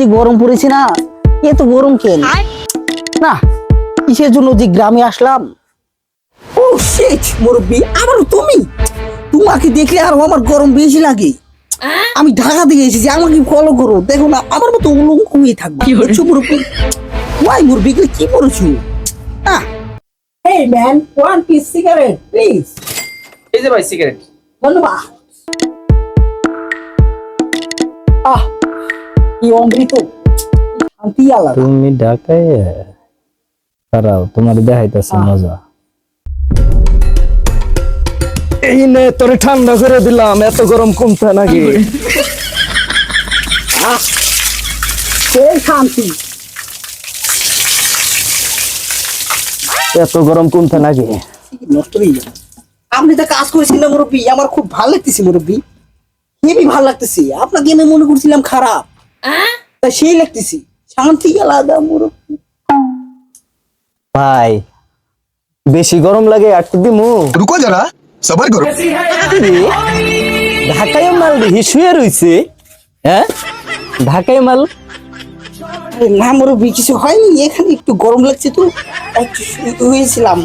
যে গরম পড়েছে না, এত গরম কেন না, কিসের জন্য যে গ্রামে আসলাম। ও শিট মুরব্বি, আবার তুমি, তোমাকে দেখলে আর আমার গরম বেশি লাগে। আমি ঢাকা থেকে এসেছি, আমাকে ফলো করো, দেখো না আমার মতো উলঙ্গ হয়ে থাকবে। বুঝছো মুরব্বি? ওয়াই মুরব্বি কি করেছো? Hey man, one piece cigarette, please. এই যে ভাই সিগারেট। ধন্যবাদ। কি অমৃত, শান্তি আলাদা। তুমি ঢাকায় দাঁড়াও, তোমার দেখাইতেছে মজা। এই নে তোরে ঠান্ডা করে দিলাম, এত গরম কমছে নাকি? সেই শান্তি। এত গরম কমছে নাকি? নষ্ট হয়ে যাবে। আপনি তো কাজ করেছেন না মুরব্বী, আমার খুব ভালো লাগতেছে মুরব্বী, হেবি ভালো লাগতেছে। আপনাকে আমি মনে করছিলাম খারাপ, তা সেই লাগতেছে, শান্তি আলাদা মুরব্বী। ভাই বেশি গরম লাগে একটু দিমু। रुको जरा सबर करो। ঢাকায় মাল দেখি শুয়ে রইছে। হ্যাঁ ঢাকায় মাল। আরে না মুরব্বী, কিছু হয়নি, এখানে একটু গরম লাগছে তো একটু শুয়ে হয়েছিলাম।